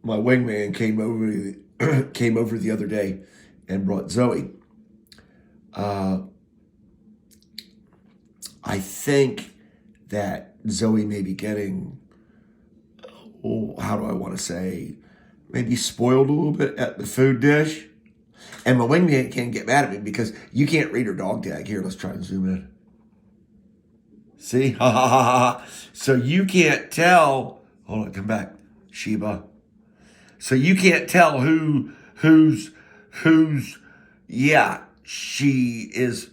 my wingman came over the other day and brought Zoe. Uh, I think that Zoe may be getting, oh, how do I want to say, maybe spoiled a little bit at the food dish. And my wingman can't get mad at me because you can't read her dog tag. Here, let's try and zoom in. See? Ha ha ha ha. So you can't tell. Hold on, come back. Sheba. So you can't tell who's, yeah, she is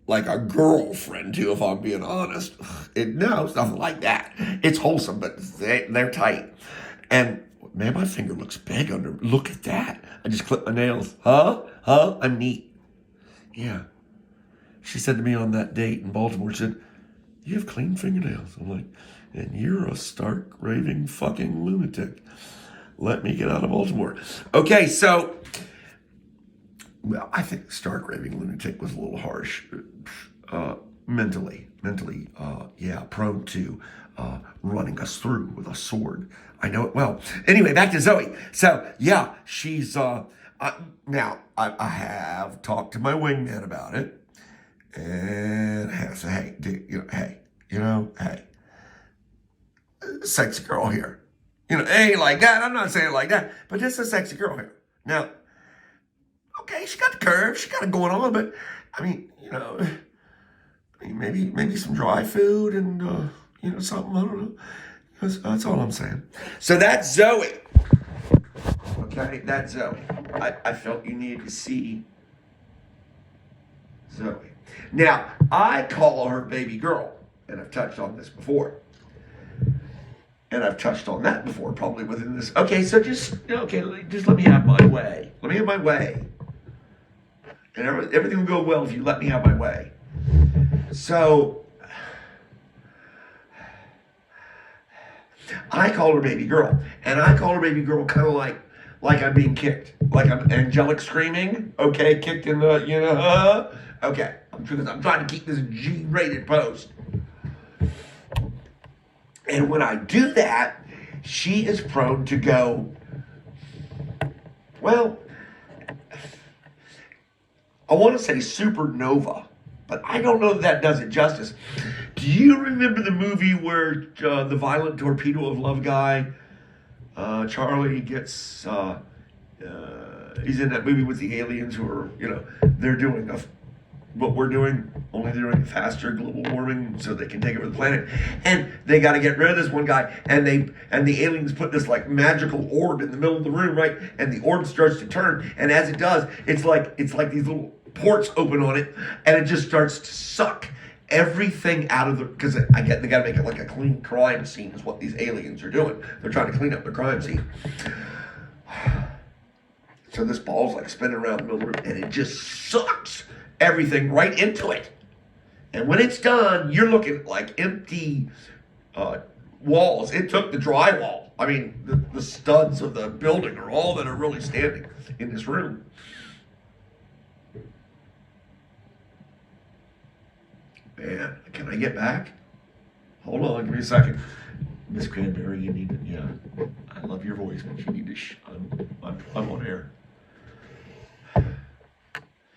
like a girlfriend too, if I'm being honest. No, it's nothing like that. It's wholesome, but they're tight. And man, my finger looks big under. Look at that. I just clipped my nails. Huh? I'm neat. Yeah. She said to me on that date in Baltimore, she said, you have clean fingernails. I'm like, and you're a stark, raving, fucking lunatic. Let me get out of Baltimore. Okay, so, well, I think stark, raving lunatic was a little harsh. Mentally, yeah, prone to running us through with a sword. I know it well. Anyway, back to Zoe. So, yeah, she's, now, I have talked to my wingman about it. And I have to say, hey, dude, hey, sexy girl here. It ain't like that. I'm not saying it like that, but just a sexy girl here. Now, okay, she got the curve, she got it going on, but I mean, maybe some dry food and something. I don't know. That's all I'm saying. So that's Zoe. Okay, that's Zoe. I felt you needed to see Zoe. Now, I call her baby girl, and I've touched on this before. And I've touched on that before, probably within this. Okay, so just let me have my way. Let me have my way. And everything will go well if you let me have my way. So, I call her baby girl. And I call her baby girl kind of like I'm being kicked. Like I'm angelic screaming. Okay, kicked in the, okay. I'm trying to keep this G-rated post. And when I do that, she is prone to go, well, I want to say supernova, but I don't know if that does it justice. Do you remember the movie where the violent torpedo of love guy, Charlie gets, he's in that movie with the aliens who are, they're doing what we're doing, only they're doing faster global warming so they can take over the planet. And they got to get rid of this one guy, and the aliens put this like magical orb in the middle of the room, right? And the orb starts to turn, and as it does, it's like these little ports open on it, and it just starts to suck everything out of because they got to make it like a clean crime scene is what these aliens are doing. They're trying to clean up the crime scene. So this ball's like spinning around the middle of the room, and it just sucks everything right into it. And when it's done, you're looking at like empty walls. It took the drywall. I mean, the studs of the building are all that are really standing in this room. Man, can I get back? Hold on, give me a second. Miss Cranberry, you need to, yeah. I love your voice, but you need to, I'm on air.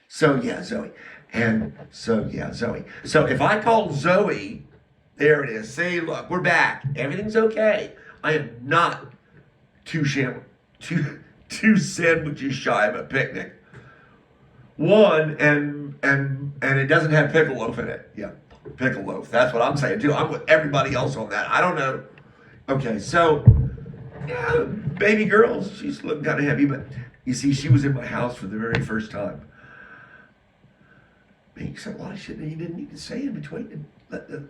So, yeah, Zoe. And so, yeah, Zoe. So if I call Zoe, there it is. See, look, we're back. Everything's okay. I am not two sandwiches shy of a picnic. One, and it doesn't have pickle loaf in it. Yeah, pickle loaf. That's what I'm saying, too. I'm with everybody else on that. I don't know. Okay, so, yeah, baby girl, she's looking kind of heavy, but you see, she was in my house for the very first time. You said a lot of shit that you didn't need to say in between and let the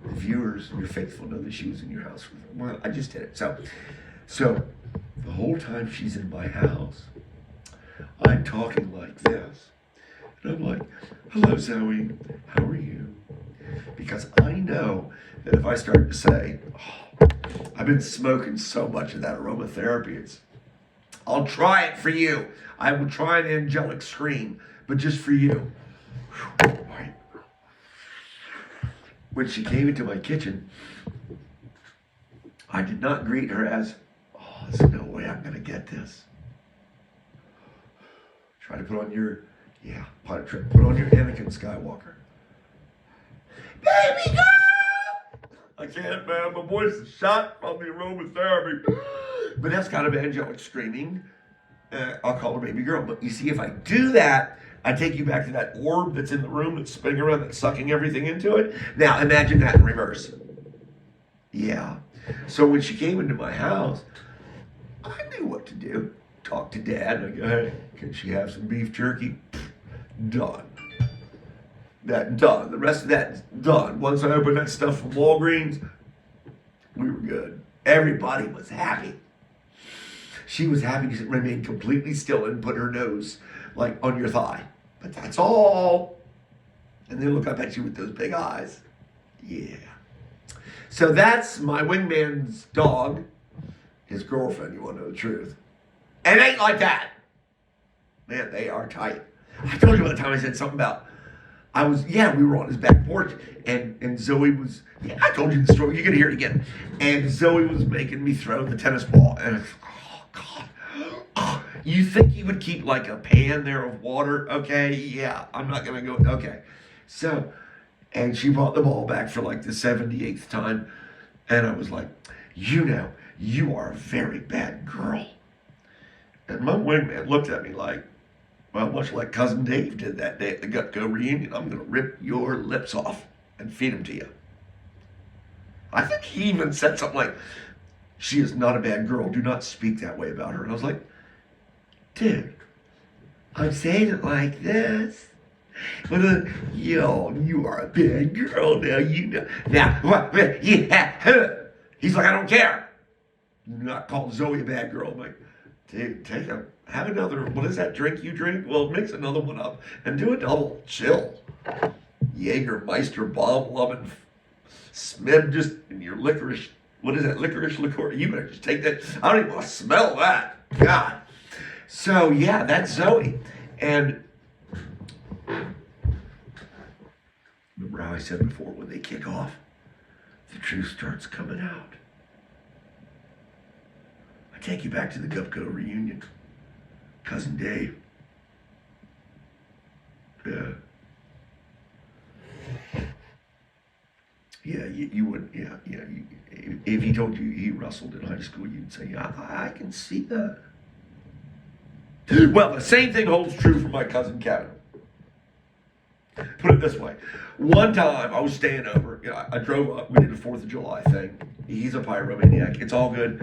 viewers, your faithful, know that she was in your house. Well, I just did it. So the whole time she's in my house, I'm talking like this. And I'm like, hello, Zoe, how are you? Because I know that if I start to say, oh, I've been smoking so much of that aromatherapy, I'll try it for you. I will try an angelic scream, but just for you. Right. When she came into my kitchen, I did not greet her as, oh, there's no way I'm going to get this. Try to put on your, put on your Anakin Skywalker. Baby girl! I can't, man. My voice is shot from the aromatherapy. But that's kind of angelic screaming. I'll call her baby girl. But you see, if I do that, I take you back to that orb that's in the room that's spinning around, that's sucking everything into it. Now, imagine that in reverse. Yeah. So when she came into my house, I knew what to do. Talk to Dad, and I go, hey, can she have some beef jerky? Done. That done. The rest of that's done. Once I opened that stuff from Walgreens, we were good. Everybody was happy. She was happy to remain completely still and put her nose like on your thigh. But that's all. And then look up at you with those big eyes. Yeah. So that's my wingman's dog, his girlfriend, you want to know the truth. And it ain't like that. Man, they are tight. I told you one time I said something about, we were on his back porch, and Zoe was, I told you the story, you're going to hear it again. And Zoe was making me throw the tennis ball, and oh, God. Oh, you think he would keep like a pan there of water? Okay, yeah, I'm not going to go, okay. So, and she brought the ball back for like the 78th time, and I was like, you are a very bad girl. And my wingman looked at me like, well, much like Cousin Dave did that day at the Gutco reunion, I'm going to rip your lips off and feed them to you. I think he even said something like, she is not a bad girl. Do not speak that way about her. And I was like, dude, I'm saying it like this. But you are a bad girl now, you know. Now, what? Yeah. He's like, I don't care. Do not call Zoe a bad girl. I'm like, dude, have another, what is that drink you drink? Well, mix another one up and do a double. Chill. Jägermeister, bomb loving, smib just in your licorice, what is that, licorice liqueur? You better just take that. I don't even want to smell that. God. So, yeah, that's Zoe. And remember how I said before, when they kick off, the truth starts coming out. I take you back to the Gupco reunion. Cousin Dave. Yeah. Yeah, you would, if he told you he wrestled in high school, you'd say, yeah, I can see that. Well, the same thing holds true for my cousin Kevin. Put it this way. One time I was staying over. I drove up. We did a 4th of July thing. He's a pyromaniac. It's all good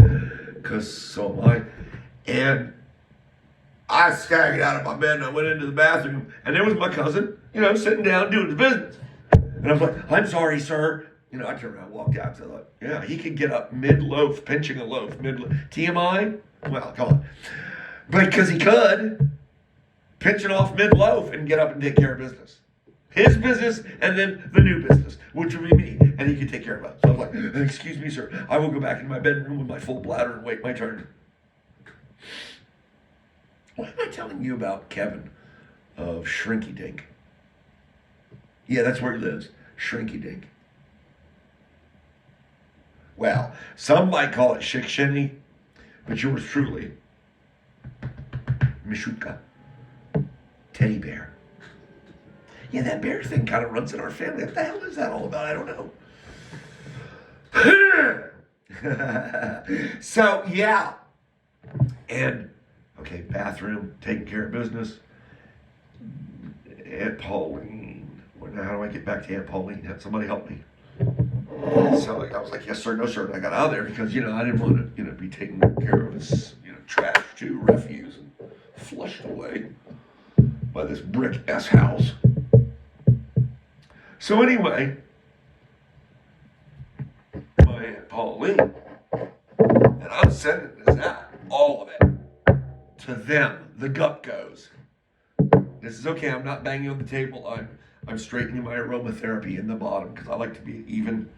because so am I. And I staggered out of my bed and I went into the bathroom. And there was my cousin, sitting down doing his business. And I was like, I'm sorry, sir. I turned around and walked out. So I thought, yeah, he could get up mid-loaf, pinching a loaf. TMI? Well, come on. But because he could, pinch it off mid-loaf and get up and take care of business. His business and then the new business, which would be me. And he could take care of it. So I was like, excuse me, sir. I will go back into my bedroom with my full bladder and wait my turn. Why am I telling you about Kevin of Shrinky Dink? Yeah, that's where he lives. Shrinky Dink. Well, some might call it Shikshinny, but yours truly, Mishutka, teddy bear. Yeah, that bear thing kind of runs in our family. What the hell is that all about? I don't know. So, yeah. And, okay, bathroom, taking care of business. Aunt Pauline. How do I get back to Aunt Pauline? Have somebody help me. So I was like, yes, sir, no, sir. And I got out of there because, I didn't want to, be taking care of his, trash too, refuse, and flushed away by this brick S house. So anyway, my Aunt Pauline, and I'm sending this out, all of it, to them, the Gupcos. This is okay, I'm not banging on the table, I'm straightening my aromatherapy in the bottom because I like to be even.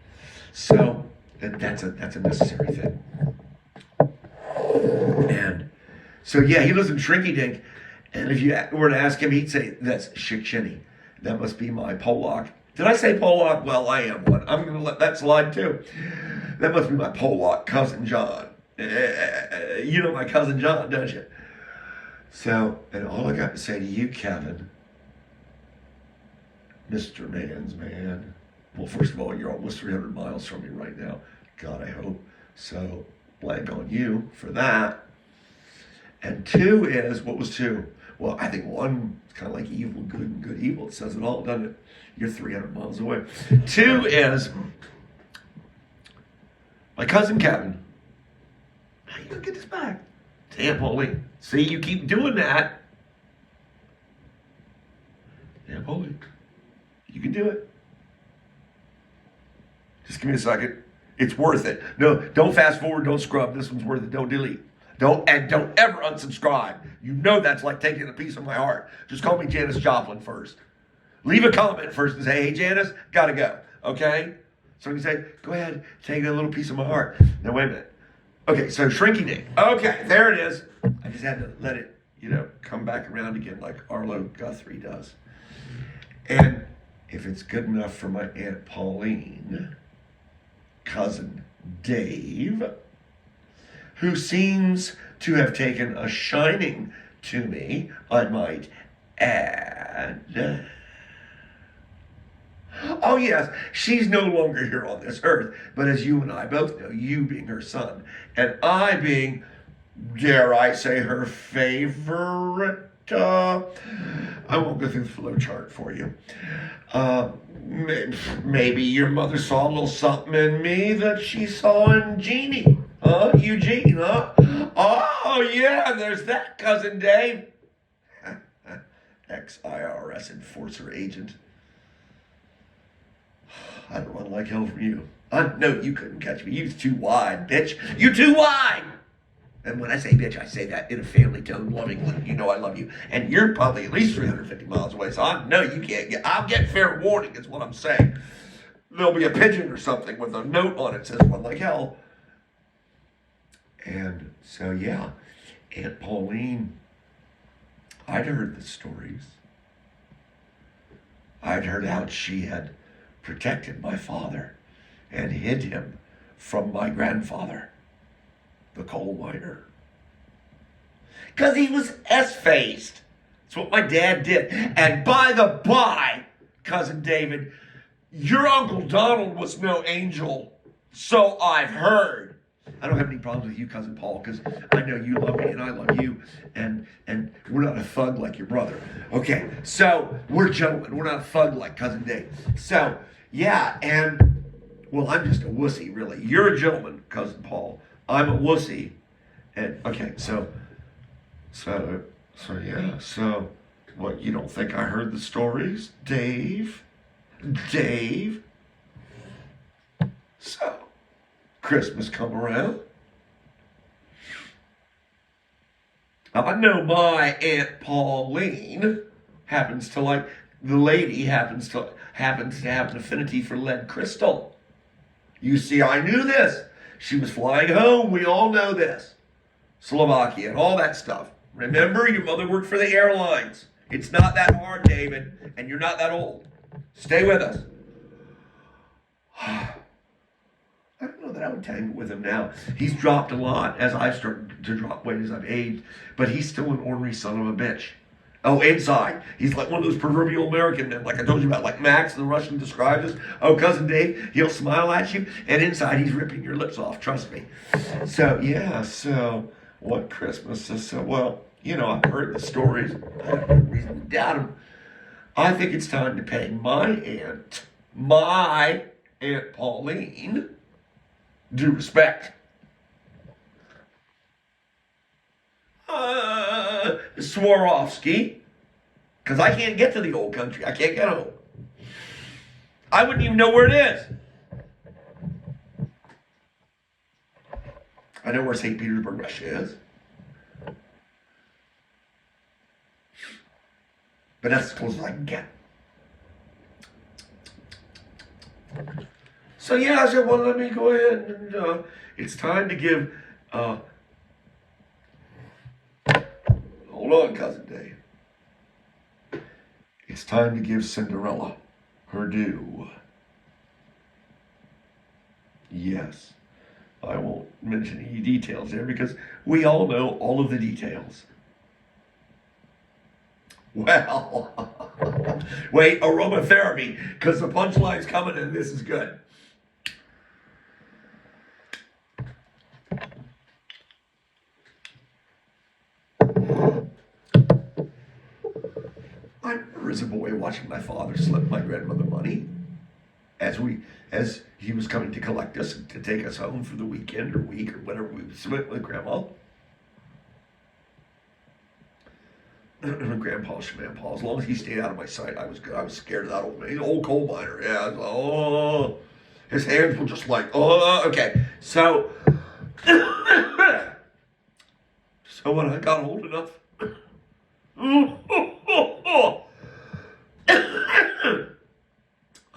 So that's a necessary thing. And so yeah, he lives in Shrinky Dink, and if you were to ask him, he'd say that's Shikshinny. That must be my Polak. Did I say Polak? Well, I am one. I'm going to let that slide too. That must be my Polak cousin John. You know my cousin John, don't you? So, and all I got to say to you, Kevin, Mr. Man's man. Well, first of all, you're almost 300 miles from me right now. God, I hope. So, blank on you for that. And two is, what was two? Well, I think one is kind of like evil, good, and good, evil. It says it all, doesn't it? You're 300 miles away. Two is, my cousin Kevin. How you gonna get this back? To Aunt Pauline. See, you keep doing that. Aunt Pauline, you can do it. Just give me a second. It's worth it. No, don't fast forward, don't scrub. This one's worth it. Don't delete. Don't ever unsubscribe. You know that's like taking a piece of my heart. Just call me Janis Joplin first. Leave a comment first and say, hey, Janice, gotta go. Okay? So you say, go ahead, take a little piece of my heart. Now, wait a minute. Okay, so Shrinky Dink. Okay, there it is. I just had to let it, come back around again like Arlo Guthrie does. And if it's good enough for my Aunt Pauline, cousin Dave, who seems to have taken a shining to me, I might add. Oh yes, she's no longer here on this earth, but as you and I both know, you being her son, and I being, dare I say, her favorite, I won't go through the flow chart for you. Maybe your mother saw a little something in me that she saw in Jeannie. Eugene, huh? Oh, yeah, there's that, cousin Dave. Ex-IRS enforcer agent. I'd run like hell from you. I know you couldn't catch me. You're too wide, bitch. You too wide. And when I say bitch, I say that in a family tone, lovingly. You know I love you. And you're probably at least 350 miles away, so I know you can't get... I'll get fair warning is what I'm saying. There'll be a pigeon or something with a note on it that says run like hell. And so, yeah, Aunt Pauline, I'd heard the stories. I'd heard how she had protected my father and hid him from my grandfather, the coal miner. Because he was S-faced. That's what my dad did. And by the by, cousin David, your Uncle Donald was no angel, so I've heard. I don't have any problems with you, cousin Paul, because I know you love me and I love you, and we're not a thug like your brother. Okay, so we're gentlemen. We're not a thug like cousin Dave. So, yeah, and, well, I'm just a wussy, really. You're a gentleman, cousin Paul. I'm a wussy. And, okay, so, yeah, so, what, you don't think I heard the stories, Dave? So, Christmas come around. I know my Aunt Pauline happens to like, the lady happens to have an affinity for lead crystal. You see, I knew this. She was flying home. We all know this. Slovakia and all that stuff. Remember, your mother worked for the airlines. It's not that hard, David, and you're not that old. Stay with us. I don't know that I would tangle with him now. He's dropped a lot as I've started to drop weight as I've aged, but he's still an ornery son of a bitch. Oh, inside, he's like one of those proverbial American men, like I told you about, like Max, the Russian described us. Oh, cousin Dave, he'll smile at you, and inside he's ripping your lips off, trust me. So, yeah, so what Christmas is, so, well, I've heard the stories. I have no reason to doubt them. I think it's time to pay my Aunt Pauline, due respect. Swarovski, because I can't get to the old country. I can't get home. I wouldn't even know where it is. I know where St. Petersburg, Russia is. But that's as close as I can get. So yeah, I said, well, let me go ahead and it's time to give, hold on, cousin Dave. It's time to give Cinderella her due. Yes, I won't mention any details there because we all know all of the details. Well, wait, aromatherapy, because the punchline's coming and this is good. I remember as a boy watching my father slip my grandmother money as he was coming to collect us to take us home for the weekend or week or whatever we spent with Grandma. Grandpa Schmanpaw. As long as he stayed out of my sight, I was good. I was scared of that old man. He's an old coal miner. Yeah. Oh, his hands were just like, oh, okay. So, so when I got old enough,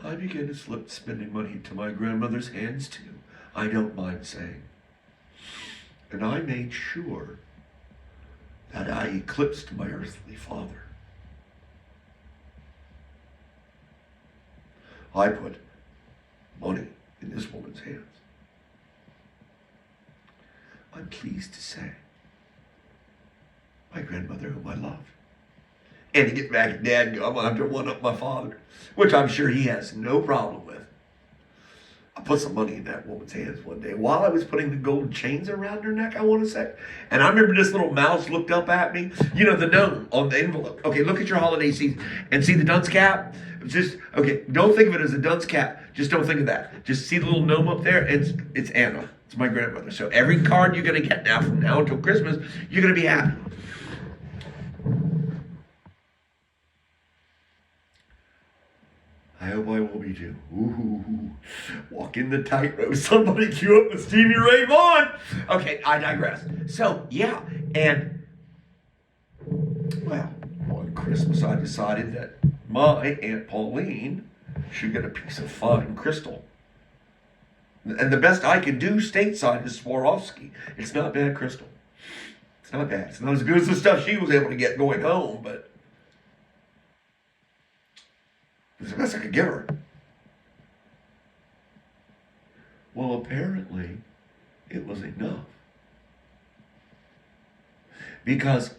I began to slip spending money into my grandmother's hands too. I don't mind saying. And I made sure that I eclipsed my earthly father. I put money in this woman's hands. I'm pleased to say, my grandmother, whom I loved. And to get back at Dad and go, I'm going to have to one-up my father, which I'm sure he has no problem with. I put some money in that woman's hands one day while I was putting the gold chains around her neck, I want to say. And I remember this little mouse looked up at me. You know, the gnome on the envelope. Okay, look at your holiday season and see the dunce cap. Just, okay, don't think of it as a dunce cap. Just don't think of that. Just see the little gnome up there. It's Anna. It's my grandmother. So every card you're going to get now from now until Christmas, you're going to be happy. I hope I will be too. Ooh, walking the tightrope. Somebody cue up the Stevie Ray Vaughan. Okay, I digress. So, yeah, and, well, on Christmas I decided that my Aunt Pauline should get a piece of fine crystal. And the best I can do stateside is Swarovski. It's not bad crystal. It's not bad. It's not as good as the stuff she was able to get going home, but it was the best I could give her. Well, apparently, it was enough. Because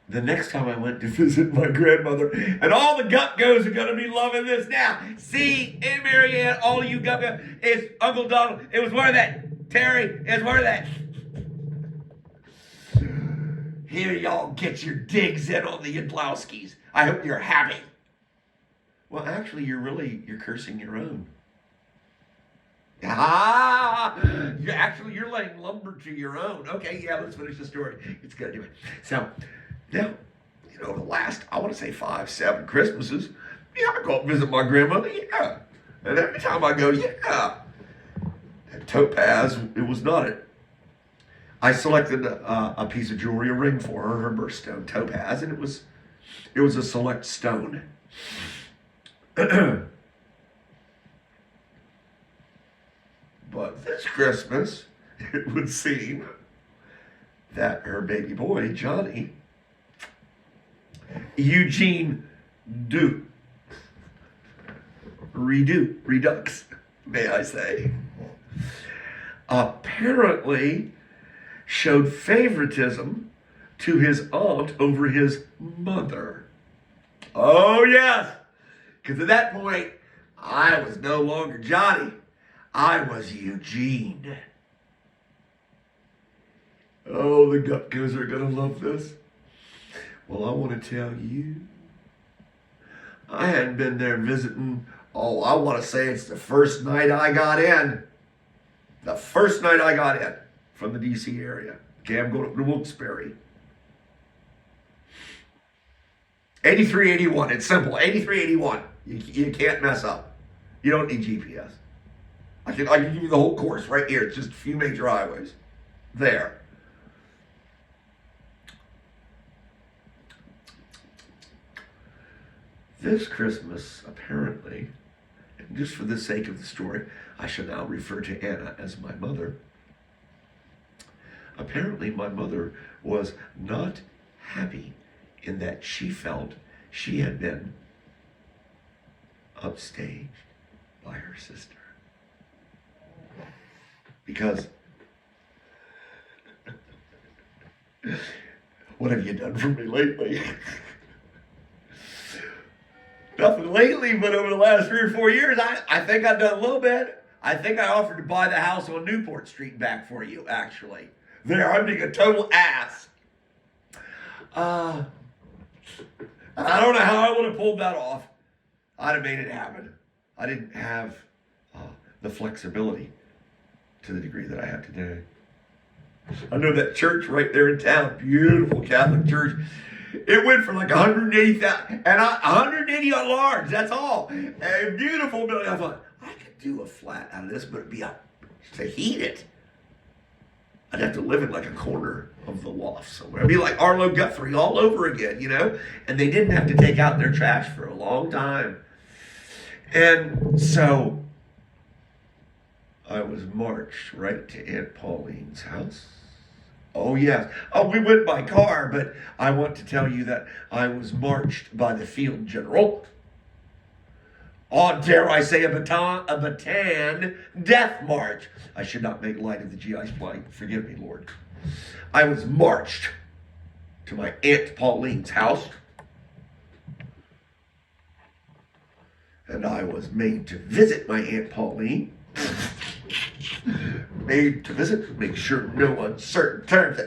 the next time I went to visit my grandmother, and all the gut-goes are going to be loving this now. See, Aunt Marianne, all of you gut-goes, it's Uncle Donald. It was worth it. Terry, it's worth it. Here y'all get your digs in on the Yadlowskis. I hope you're happy. Well, actually, you're cursing your own. You're laying lumber to your own. Okay, yeah, let's finish the story. It's good anyway. So, now, the last, I want to say 5, 7 Christmases, yeah, I go up and visit my grandmother, yeah. And every time I go, yeah. And topaz, it was not it. I selected a piece of jewelry, a ring for her birthstone, topaz, and it was a select stone. But this Christmas, it would seem that her baby boy, Johnny, Eugene Redux, may I say, apparently showed favoritism to his aunt over his mother. Oh, yes. Because at that point, I was no longer Johnny. I was Eugene. Oh, the Gutgos are going to love this. Well, I want to tell you, I hadn't been there visiting. Oh, I want to say it's the first night I got in. The first night I got in from the D.C. area. Okay, I'm going up to Wilkes-Barre. 8381. It's simple. 8381. You can't mess up. You don't need GPS. I can give you the whole course right here. It's just a few major highways. There. This Christmas, apparently, and just for the sake of the story, I shall now refer to Anna as my mother. Apparently, my mother was not happy in that she felt she had been upstaged by her sister. Because What have you done for me lately? Nothing lately, but over the last 3 or 4 years, I think I've done a little bit. I think I offered to buy the house on Newport Street back for you, actually. There, I'm being a total ass. I don't know how I would have pulled that off. I'd have made it happen. I didn't have the flexibility to the degree that I have today. I know that church right there in town, beautiful Catholic church. It went for like 180,000, and 180 on large. That's all. A beautiful building. I thought I could do a flat out of this, but it'd be to heat it. I'd have to live in like a corner of the loft somewhere. It'd be like Arlo Guthrie all over again, you know. And they didn't have to take out their trash for a long time. And so I was marched right to Aunt Pauline's house. Oh, yes. Oh, we went by car, but I want to tell you that I was marched by the field general on, dare I say, a baton death march. I should not make light of the GI's plight. Forgive me, Lord. I was marched to my Aunt Pauline's house, and I was made to visit my Aunt Pauline. Made to visit, make sure no uncertain terms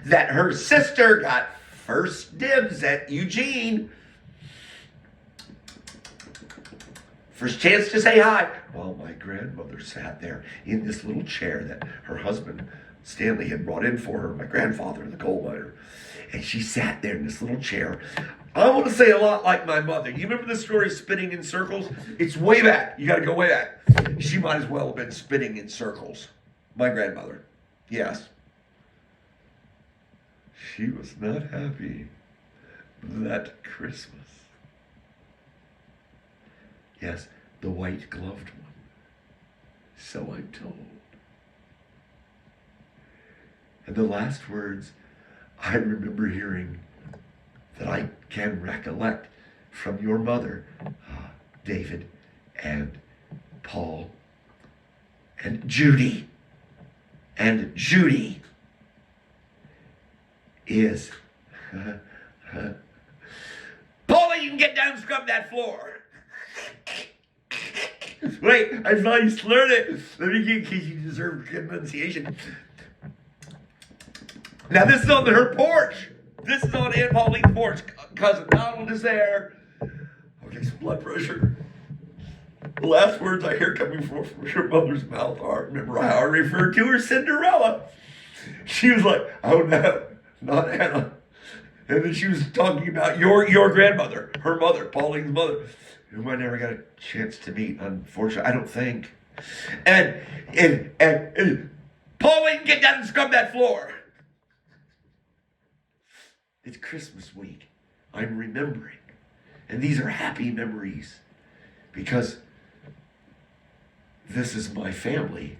that her sister got first dibs at Eugene. First chance to say hi. While my grandmother sat there in this little chair that her husband, Stanley, had brought in for her, my grandfather, the coal miner. And she sat there in this little chair. I want to say a lot like my mother. You remember the story of spinning in circles? It's way back. You got to go way back. She might as well have been spinning in circles. My grandmother. Yes. She was not happy that Christmas. Yes, the white gloved one. So I'm told. And the last words I remember hearing that I can recollect from your mother, David and Paul and Judy is, Paula, you can get down and scrub that floor. Wait, I saw you slurred it. Let me get, in case you deserve good pronunciation. Now this is on her porch. This is on Aunt Pauline's porch. Cousin Donald is there. Okay, some blood pressure. The last words I hear coming from your mother's mouth are, remember how I referred to her, Cinderella. She was like, oh no, not Anna. And then she was talking about your grandmother, her mother, Pauline's mother, whom I never got a chance to meet, unfortunately, I don't think. And Pauline, get down and scrub that floor. It's Christmas week. I'm remembering. And these are happy memories because this is my family.